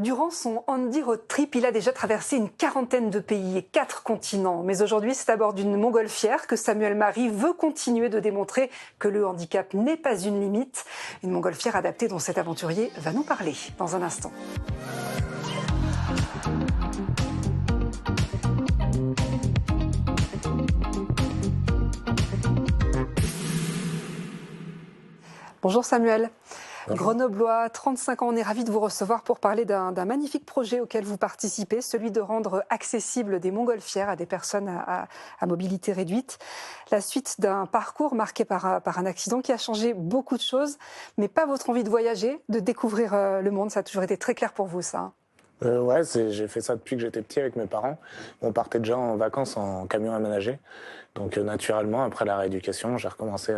Durant son Handi Road Trip, il a déjà traversé une quarantaine de pays et 4 continents. Mais aujourd'hui, c'est à bord d'une montgolfière que Samuel Marie veut continuer de démontrer que le handicap n'est pas une limite. Une montgolfière adaptée dont cet aventurier va nous parler dans un instant. Bonjour Samuel. Bonjour. Grenoblois, 35 ans, on est ravis de vous recevoir pour parler d'un magnifique projet auquel vous participez, celui de rendre accessible des montgolfières à des personnes à mobilité réduite. La suite d'un parcours marqué par un accident qui a changé beaucoup de choses, mais pas votre envie de voyager, de découvrir le monde. Ça a toujours été très clair pour vous, ça. Ouais, j'ai fait ça depuis que j'étais petit avec mes parents. On partait déjà en vacances en camion aménagé. Donc naturellement, après la rééducation, j'ai recommencé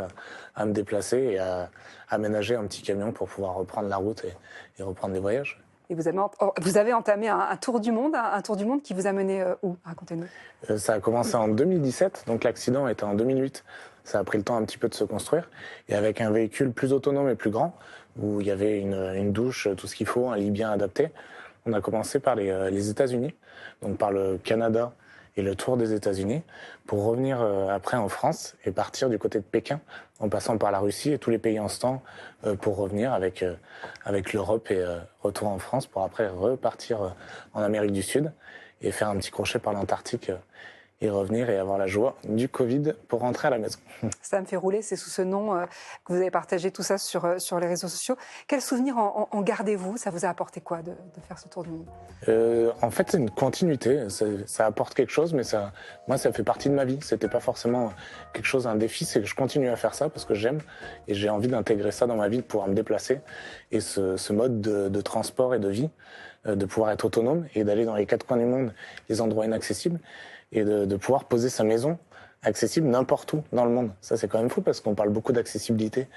à me déplacer et à aménager un petit camion pour pouvoir reprendre la route et reprendre des voyages. Et vous avez entamé un tour du monde, un tour du monde qui vous a mené où? Racontez-nous. Ça a commencé en 2017, donc l'accident était en 2008. Ça a pris le temps un petit peu de se construire. Et avec un véhicule plus autonome et plus grand, où il y avait une douche, tout ce qu'il faut, un lit bien adapté, on a commencé par les États-Unis, donc par le Canada et le tour des États-Unis, pour revenir après en France et partir du côté de Pékin, en passant par la Russie et tous les pays en ce temps, pour revenir avec l'Europe et retour en France, pour après repartir en Amérique du Sud et faire un petit crochet par l'Antarctique et revenir et avoir la joie du Covid pour rentrer à la maison. Ça me fait rouler, c'est sous ce nom que vous avez partagé tout ça sur les réseaux sociaux. Quel souvenir en gardez-vous? Ça vous a apporté quoi de faire ce tour du monde? En fait, c'est une continuité. Ça apporte quelque chose, mais moi, ça fait partie de ma vie. C'était pas forcément quelque chose, un défi, c'est que je continue à faire ça parce que j'aime et j'ai envie d'intégrer ça dans ma vie, de pouvoir me déplacer. Et ce mode de transport et de vie, de pouvoir être autonome et d'aller dans les 4 coins du monde, les endroits inaccessibles, et de pouvoir poser sa maison accessible n'importe où dans le monde. Ça, c'est quand même fou parce qu'on parle beaucoup d'accessibilité,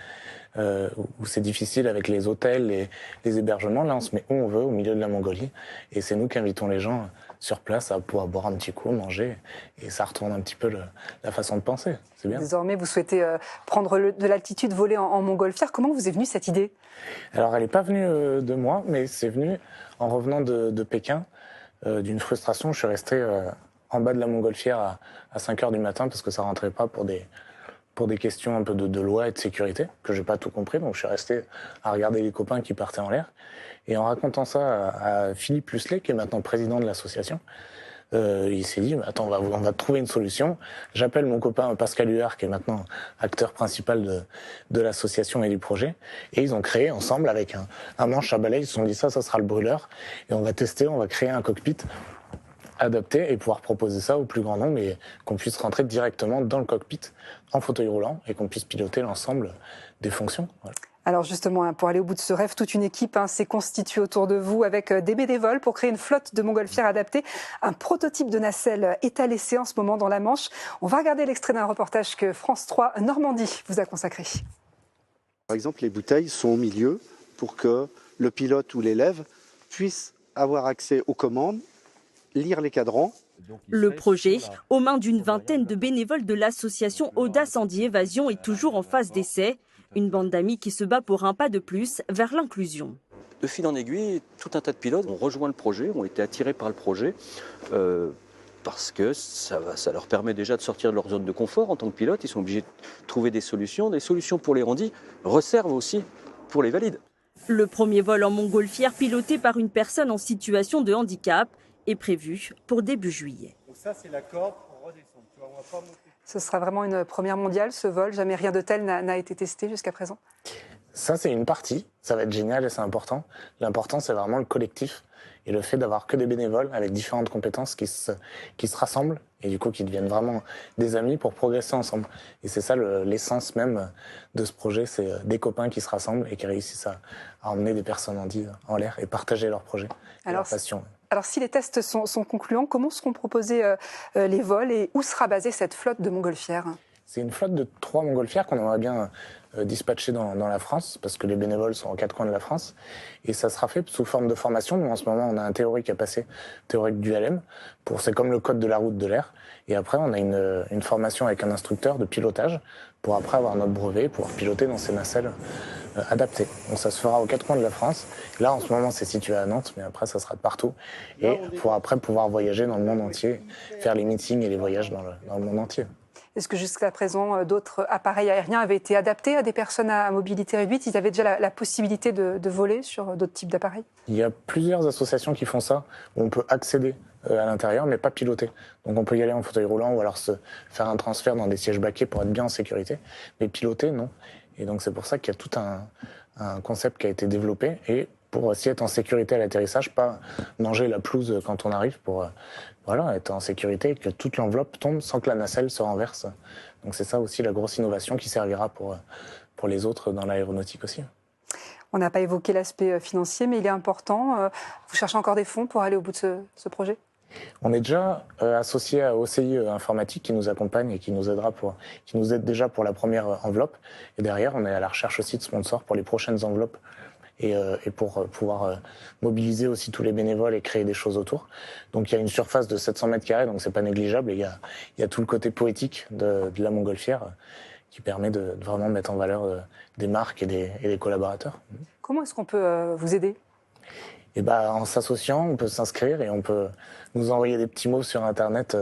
où c'est difficile avec les hôtels, les hébergements. Là, on se met où on veut, au milieu de la Mongolie. Et c'est nous qui invitons les gens sur place à pouvoir boire un petit coup, manger. Et ça retourne un petit peu la façon de penser. C'est bien. Désormais, vous souhaitez prendre de l'altitude, voler en montgolfière. Comment vous est venue cette idée? Alors, elle n'est pas venue de moi, mais c'est venu en revenant de Pékin, d'une frustration. Je suis resté en bas de la montgolfière à 5 heures du matin parce que ça rentrait pas pour des questions un peu de loi et de sécurité, que j'ai pas tout compris. Donc je suis resté à regarder les copains qui partaient en l'air. Et en racontant ça à Philippe Lucelet, qui est maintenant président de l'association, il s'est dit, attends, on va trouver une solution. J'appelle mon copain Pascal Huard, qui est maintenant acteur principal de l'association et du projet. Et ils ont créé ensemble, avec un manche à balai, ils se sont dit ça sera le brûleur. Et on va tester, on va créer un cockpit adapté et pouvoir proposer ça au plus grand nombre et qu'on puisse rentrer directement dans le cockpit en fauteuil roulant et qu'on puisse piloter l'ensemble des fonctions. Voilà. Alors justement, pour aller au bout de ce rêve, toute une équipe s'est constituée autour de vous avec des bénévoles pour créer une flotte de montgolfières adaptée. Un prototype de nacelle est à l'essai en ce moment dans la Manche. On va regarder l'extrait d'un reportage que France 3 Normandie vous a consacré. Par exemple, les bouteilles sont au milieu pour que le pilote ou l'élève puisse avoir accès aux commandes, lire les cadrans. Le projet, aux mains d'une vingtaine de bénévoles de l'association Audace Handi-Évasion, est toujours en phase d'essai. Une bande d'amis qui se bat pour un pas de plus vers l'inclusion. De fil en aiguille, tout un tas de pilotes ont rejoint le projet, ont été attirés par le projet, parce que ça leur permet déjà de sortir de leur zone de confort en tant que pilote. Ils sont obligés de trouver des solutions. Des solutions pour les handis resservent aussi pour les valides. Le premier vol en montgolfière piloté par une personne en situation de handicap est prévu pour début juillet. Donc ça, c'est la corde pour redescendre. Tu vois, on va pas monter. Ce sera vraiment une première mondiale, ce vol. Jamais rien de tel n'a été testé jusqu'à présent. Ça, c'est une partie. Ça va être génial et c'est important. L'important, c'est vraiment le collectif et le fait d'avoir que des bénévoles avec différentes compétences qui se rassemblent et du coup qui deviennent vraiment des amis pour progresser ensemble. Et c'est ça l'essence même de ce projet, c'est des copains qui se rassemblent et qui réussissent à emmener des personnes handies en l'air et partager leur projet et leur passion. Alors si les tests sont concluants, comment seront proposés les vols et où sera basée cette flotte de montgolfières? C'est une flotte de 3 montgolfières qu'on aimerait bien dispatcher dans la France, parce que les bénévoles sont aux 4 coins de la France. Et ça sera fait sous forme de formation. Nous, en ce moment, on a un théorique à passer, théorique du LM. C'est comme le code de la route de l'air. Et après, on a une formation avec un instructeur de pilotage pour après avoir notre brevet, pouvoir piloter dans ces nacelles adaptées. Donc ça se fera aux 4 coins de la France. Là, en ce moment, c'est situé à Nantes, mais après, ça sera de partout. Et pour après pouvoir voyager dans le monde entier, faire les meetings et les voyages dans le monde entier. Est-ce que jusqu'à présent, d'autres appareils aériens avaient été adaptés à des personnes à mobilité réduite? Ils avaient déjà la possibilité de voler sur d'autres types d'appareils? Il y a plusieurs associations qui font ça, où on peut accéder à l'intérieur, mais pas piloter. Donc on peut y aller en fauteuil roulant ou alors se faire un transfert dans des sièges baquets pour être bien en sécurité. Mais piloter, non. Et donc c'est pour ça qu'il y a tout un concept qui a été développé. Et pour aussi être en sécurité à l'atterrissage, pas manger la pelouse quand on arrive, pour être en sécurité et que toute l'enveloppe tombe sans que la nacelle se renverse. Donc c'est ça aussi la grosse innovation qui servira pour les autres dans l'aéronautique aussi. On n'a pas évoqué l'aspect financier, mais il est important. Vous cherchez encore des fonds pour aller au bout de ce projet? On est déjà associé à OCI Informatique qui nous accompagne et qui nous aide déjà pour la première enveloppe. Et derrière, on est à la recherche aussi de sponsors pour les prochaines enveloppes et pour pouvoir mobiliser aussi tous les bénévoles et créer des choses autour. Donc il y a une surface de 700 mètres carrés, donc c'est pas négligeable. Et il y a tout le côté poétique de la montgolfière qui permet de vraiment mettre en valeur des marques et des collaborateurs. Comment est-ce qu'on peut vous aider? Et en s'associant, on peut s'inscrire et on peut nous envoyer des petits mots sur Internet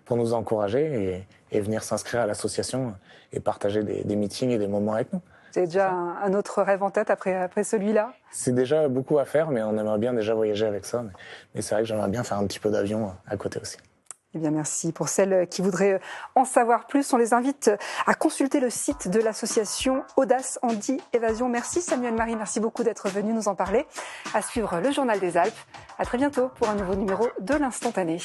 pour nous encourager et venir s'inscrire à l'association et partager des meetings et des moments avec nous. Vous avez déjà un autre rêve en tête après celui-là? C'est déjà beaucoup à faire, mais on aimerait bien déjà voyager avec ça. Mais c'est vrai que j'aimerais bien faire un petit peu d'avion à côté aussi. Eh bien, merci. Pour celles qui voudraient en savoir plus, on les invite à consulter le site de l'association Audace Anti-Évasion. Merci Samuel Marie, merci beaucoup d'être venu nous en parler. À suivre le Journal des Alpes. À très bientôt pour un nouveau numéro de l'Instantané.